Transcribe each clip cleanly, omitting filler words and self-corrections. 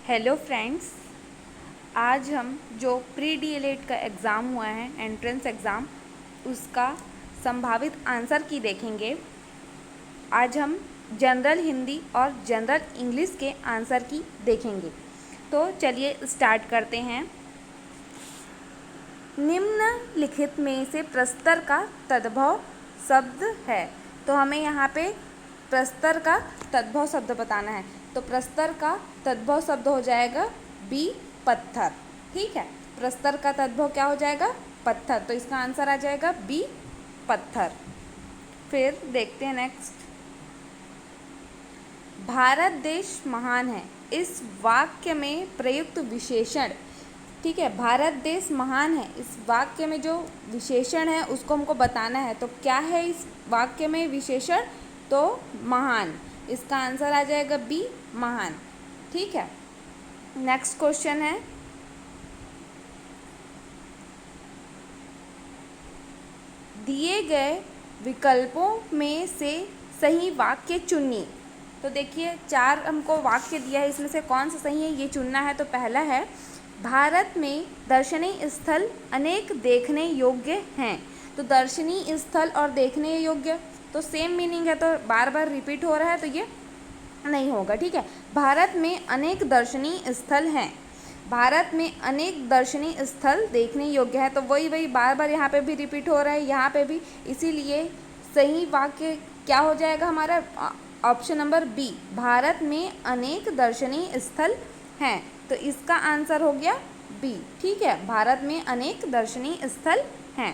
Hello friends, आज हम जो प्री डीएलएड का एग्ज़ाम हुआ है एंट्रेंस एग्ज़ाम उसका संभावित आंसर की देखेंगे। आज हम जनरल हिंदी और जनरल इंग्लिश के आंसर की देखेंगे। तो चलिए स्टार्ट करते हैं। निम्नलिखित में से प्रस्तर का तद्भव शब्द है। तो हमें यहाँ पे प्रस्तर का तद्भव शब्द बताना है। तो प्रस्तर का तद्भव शब्द हो जाएगा बी, पत्थर। ठीक है, प्रस्तर का तद्भव क्या हो जाएगा? पत्थर। तो इसका आंसर आ जाएगा बी, पत्थर। फिर देखते हैं नेक्स्ट। भारत देश महान है, इस वाक्य में प्रयुक्त विशेषण। ठीक है, भारत देश महान है, इस वाक्य में जो विशेषण है उसको हमको बताना है। तो क्या है इस वाक्य में विशेषण? तो महान। इसका आंसर आ जाएगा बी, महान। ठीक है, नेक्स्ट क्वेश्चन है, दिए गए विकल्पों में से सही वाक्य चुनिए। तो देखिए 4 हमको वाक्य दिया है, इसमें से कौन सा सही है ये चुनना है। तो पहला है, भारत में दर्शनीय स्थल अनेक देखने योग्य हैं। तो दर्शनीय स्थल और देखने योग्य तो सेम मीनिंग है, तो बार बार रिपीट हो रहा है, तो ये नहीं होगा। ठीक है, भारत में अनेक दर्शनीय स्थल हैं, भारत में अनेक दर्शनीय स्थल देखने योग्य है। तो वही बार बार यहाँ पे भी रिपीट हो रहा है, यहाँ पे भी, इसीलिए सही वाक्य क्या हो जाएगा हमारा? ऑप्शन नंबर बी, भारत में अनेक दर्शनीय स्थल हैं। तो इसका आंसर हो गया बी। ठीक है, भारत में अनेक दर्शनीय स्थल हैं।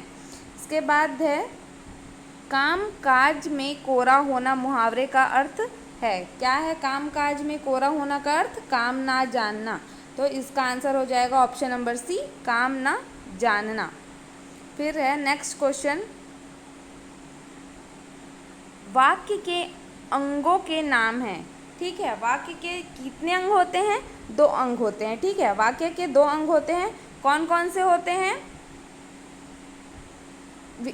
इसके बाद है, काम काज में कोरा होना मुहावरे का अर्थ है। क्या है काम काज में कोरा होना का अर्थ? काम ना जानना। तो इसका आंसर हो जाएगा ऑप्शन नंबर सी, काम ना जानना। फिर है नेक्स्ट क्वेश्चन, वाक्य के अंगों के नाम हैं। ठीक है, वाक्य के कितने अंग होते हैं? 2 अंग होते हैं। ठीक है, वाक्य के 2 अंग होते हैं। कौन कौन से होते हैं?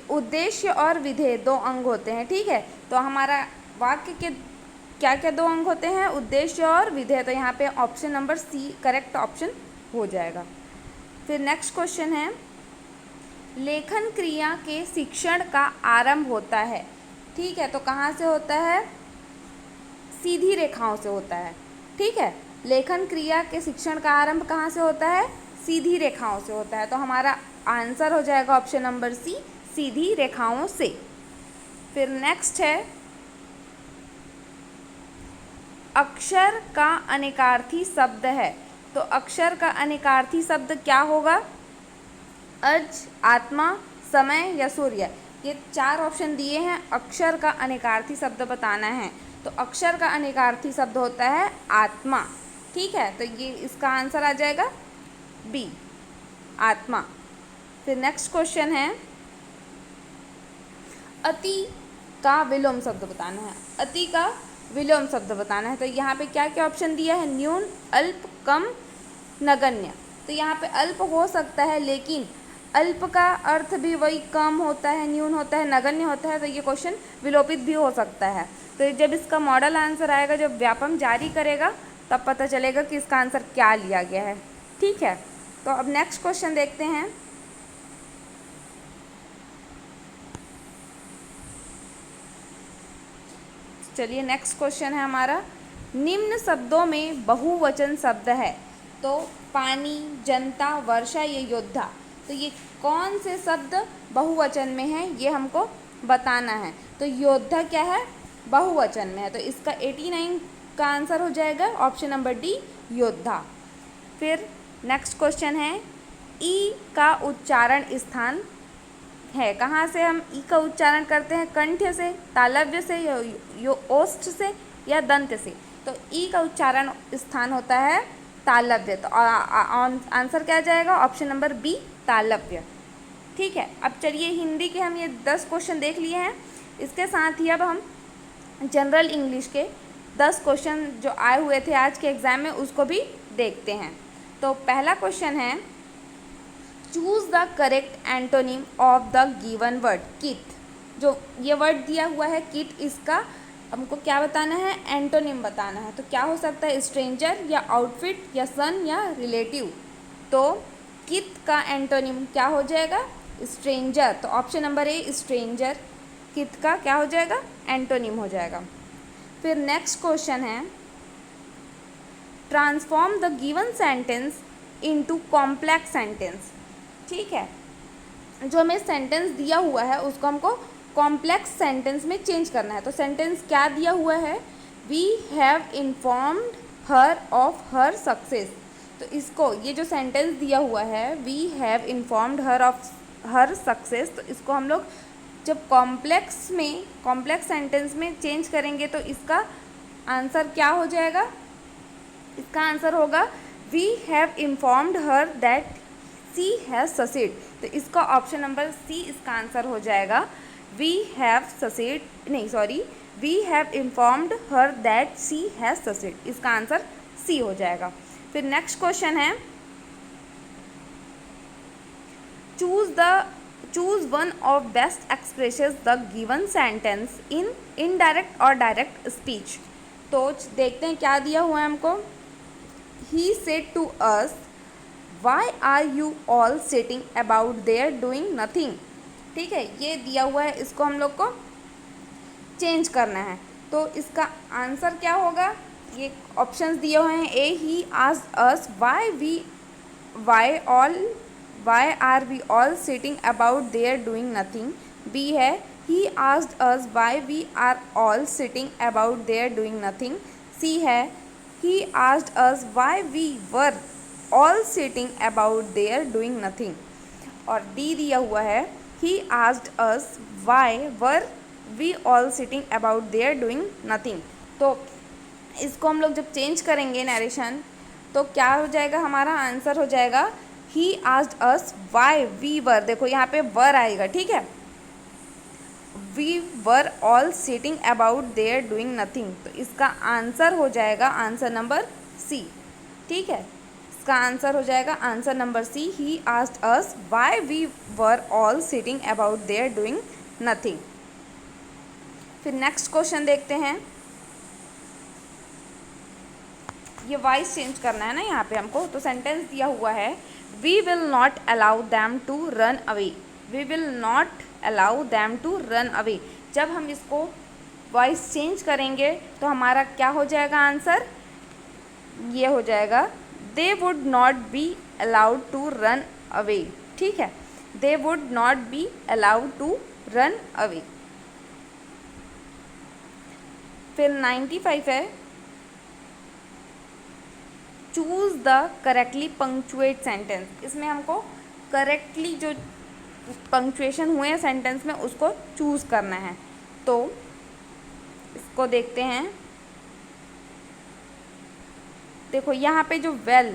उद्देश्य और विधेय 2 अंग होते हैं। ठीक है, तो हमारा वाक्य के क्या क्या 2 अंग होते हैं? उद्देश्य और विधेय। तो यहाँ पे option number C correct option हो जाएगा। फिर नेक्स्ट क्वेश्चन है, लेखन क्रिया के शिक्षण का आरंभ होता है। ठीक है, तो कहाँ से होता है? सीधी रेखाओं से होता है। ठीक है, लेखन क्रिया के शिक्षण का आरंभ कहाँ से होता है? सीधी रेखाओं से होता है। तो हमारा आंसर हो जाएगा ऑप्शन नंबर सी, सीधी रेखाओं से। फिर नेक्स्ट है, अक्षर का अनेकार्थी शब्द है। तो अक्षर का अनेकार्थी शब्द क्या होगा? अज, आत्मा, समय या सूर्य। ये 4 ऑप्शन दिए हैं, अक्षर का अनेकार्थी शब्द बताना है। तो अक्षर का अनेकार्थी शब्द होता है आत्मा। ठीक है, तो ये इसका आंसर आ जाएगा बी, आत्मा। फिर नेक्स्ट क्वेश्चन है, अति का विलोम शब्द बताना है। अति का विलोम शब्द बताना है। तो यहाँ पे क्या क्या ऑप्शन दिया है? न्यून, अल्प, कम, नगण्य। तो यहाँ पे अल्प हो सकता है, लेकिन अल्प का अर्थ भी वही कम होता है, न्यून होता है, नगण्य होता है। तो ये क्वेश्चन विलोपित भी हो सकता है। तो जब इसका मॉडल आंसर आएगा, जब व्यापम जारी करेगा, तब पता चलेगा कि इसका आंसर क्या लिया गया है। ठीक है, तो अब नेक्स्ट क्वेश्चन देखते हैं। चलिए नेक्स्ट क्वेश्चन है हमारा, निम्न शब्दों में बहुवचन शब्द है। तो पानी, जनता, वर्षा, ये योद्धा। तो ये कौन से शब्द बहुवचन में है ये हमको बताना है। तो योद्धा क्या है? बहुवचन में है। तो इसका 89 का आंसर हो जाएगा ऑप्शन नंबर डी, योद्धा। फिर नेक्स्ट क्वेश्चन है, ई का उच्चारण स्थान है। कहाँ से हम ई का उच्चारण करते हैं? कंठ से, तालव्य से, या ओष्ठ से, या दंत से। तो ई का उच्चारण स्थान होता है तालव्य। तो आंसर क्या जाएगा? ऑप्शन नंबर बी, तालव्य। ठीक है, अब चलिए हिंदी के हम ये 10 क्वेश्चन देख लिए हैं। इसके साथ ही अब हम जनरल इंग्लिश के 10 क्वेश्चन जो आए हुए थे आज के एग्ज़ाम में उसको भी देखते हैं। तो पहला क्वेश्चन है, choose the correct antonym of the given word kit. जो ये वर्ड दिया हुआ है किट, इसका हमको क्या बताना है, एंटोनिम बताना है। तो क्या हो सकता है, स्ट्रेंजर या आउटफिट या सन या रिलेटिव। तो कित का एंटोनिम क्या हो जाएगा, स्ट्रेंजर। तो ऑप्शन नंबर ए स्ट्रेंजर, कित का क्या हो जाएगा, एंटोनिम हो जाएगा। फिर नेक्स्ट क्वेश्चन है, transform the given sentence into complex sentence. ठीक है, जो हमें सेंटेंस दिया हुआ है उसको हमको कॉम्प्लेक्स सेंटेंस में चेंज करना है। तो सेंटेंस क्या दिया हुआ है, we have informed her of her success. तो इसको, ये जो सेंटेंस दिया हुआ है we have informed her of her success, तो इसको हम लोग जब कॉम्प्लेक्स सेंटेंस में चेंज करेंगे तो इसका आंसर क्या हो जाएगा, इसका आंसर होगा we have informed her that C has succeed. तो इसका ऑप्शन नंबर सी इसका आंसर हो जाएगा, वी हैव ससीड, नहीं sorry, we have informed her that C has succeed. इसका आंसर सी हो जाएगा। फिर नेक्स्ट क्वेश्चन है, choose one of best expresses the given sentence in indirect और डायरेक्ट स्पीच। तो देखते हैं क्या दिया हुआ है हमको, he said to us, why are you all sitting about there doing nothing। ठीक है, ये दिया हुआ है, इसको हम लोग को चेंज करना है। तो इसका आंसर क्या होगा, ये ऑप्शंस दिए हुए हैं, A he asked us why are we all sitting about there doing nothing। B है he asked us why we are all sitting about there doing nothing। सी है he asked us why we were all sitting about there doing nothing। और D दिया हुआ है he asked us why were we all sitting about there doing nothing। तो इसको हम लोग जब चेंज करेंगे नरेशन, तो क्या हो जाएगा, हमारा आंसर हो जाएगा he asked us why we were, देखो यहाँ पे वर आएगा, ठीक है, we were all sitting about there doing nothing। तो इसका आंसर हो जाएगा आंसर नंबर सी। ठीक है, इसका आंसर हो जाएगा answer number C, he asked us why we were all sitting about there doing nothing। फिर नेक्स्ट क्वेश्चन देखते हैं, ये वॉइस चेंज करना है ना यहाँ पे हमको। तो सेंटेंस दिया हुआ है, we will not allow them to run away. We will not allow them to run away. जब हम इसको वॉइस चेंज करेंगे तो हमारा क्या हो जाएगा आंसर, ये हो जाएगा they would not be allowed to run away. ठीक है, they would not be allowed to run away. फिर 95 है, choose the correctly punctuate sentence. इसमें हमको करेक्टली जो पंक्चुएशन हुए हैं सेंटेंस में उसको चूज़ करना है। तो इसको देखते हैं, देखो यहाँ पे जो वेल,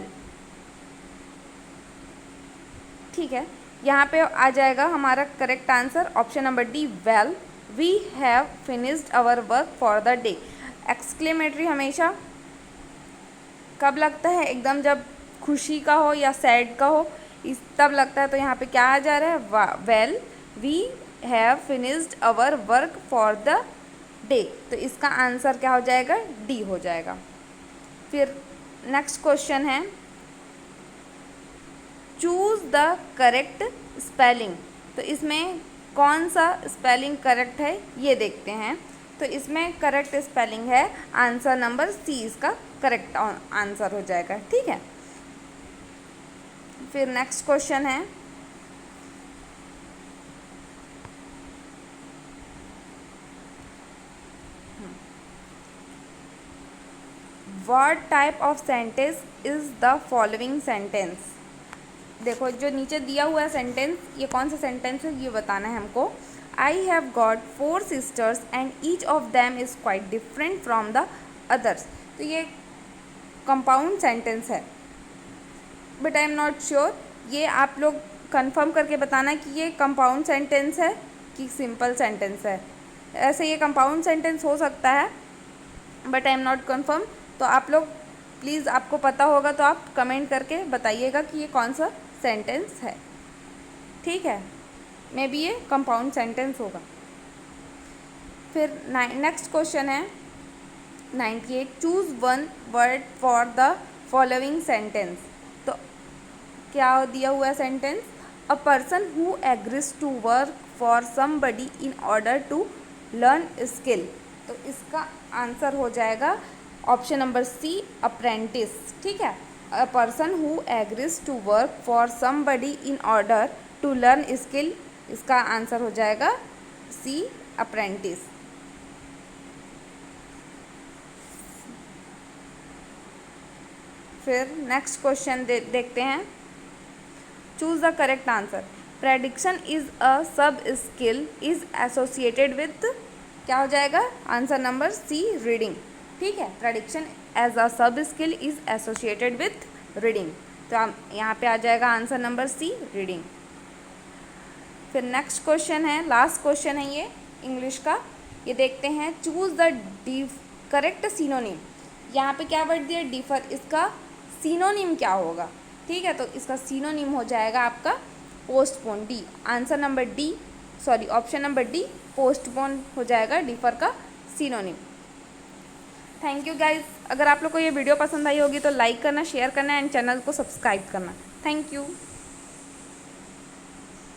ठीक है, यहाँ पे आ जाएगा हमारा correct answer option number D, well we have finished our work for the day. Exclamatory हमेशा कब लगता है, एकदम जब खुशी का हो या सैड का हो, इस तब लगता है। तो यहाँ पे क्या आ जा रहा है, well we have finished our work for the day. तो इसका आंसर क्या हो जाएगा, डी हो जाएगा। फिर नेक्स्ट क्वेश्चन है, चूज़ द करेक्ट स्पेलिंग। तो इसमें कौन सा स्पेलिंग करेक्ट है ये देखते हैं। तो इसमें करेक्ट स्पेलिंग है आंसर नंबर सी, इसका करेक्ट आंसर हो जाएगा। ठीक है, फिर नेक्स्ट क्वेश्चन है, what type of sentence is the following sentence. देखो जो नीचे दिया हुआ है सेंटेंस, ये कौन सा सेंटेंस है ये बताना है हमको। I have got 4 sisters and each of them is quite different from the others. तो ये कंपाउंड सेंटेंस है, but I am not sure, ये आप लोग कंफर्म करके बताना कि ये कंपाउंड सेंटेंस है कि सिंपल सेंटेंस है। ऐसे ये कंपाउंड सेंटेंस हो सकता है, but I am not confirm. तो आप लोग प्लीज़, आपको पता होगा तो आप कमेंट करके बताइएगा कि ये कौन सा सेंटेंस है। ठीक है, मे बी ये कंपाउंड सेंटेंस होगा। फिर नेक्स्ट क्वेश्चन है 98, choose one word for the following sentence. तो क्या दिया हुआ है sentence, a person who agrees to work for somebody in order to learn skill. तो इसका आंसर हो जाएगा ऑप्शन नंबर सी, अप्रेंटिस। ठीक है, a person who agrees to work for somebody in order to learn skill, इसका answer हो जाएगा C, apprentice. फिर नेक्स्ट क्वेश्चन देखते हैं, choose the correct answer. Prediction is a sub skill is associated with, क्या हो जाएगा आंसर नंबर सी, reading. ठीक है, prediction as a sub skill is associated with reading, तो यहाँ पे आ जाएगा आंसर नंबर सी, रीडिंग। फिर नेक्स्ट क्वेश्चन है, लास्ट क्वेश्चन है ये इंग्लिश का, ये देखते हैं, चूज द करेक्ट सिनोनिम। यहाँ पे क्या वर्ड दिया, डिफर, इसका सिनोनिम क्या होगा। ठीक है, तो इसका सिनोनिम हो जाएगा आपका postpone, D, answer number D, sorry option number D, postpone हो जाएगा डिफर का सिनोनिम। थैंक यू गाइज, अगर आप लोग को ये वीडियो पसंद आई होगी तो लाइक करना, शेयर करना एंड चैनल को सब्सक्राइब करना। Thank you.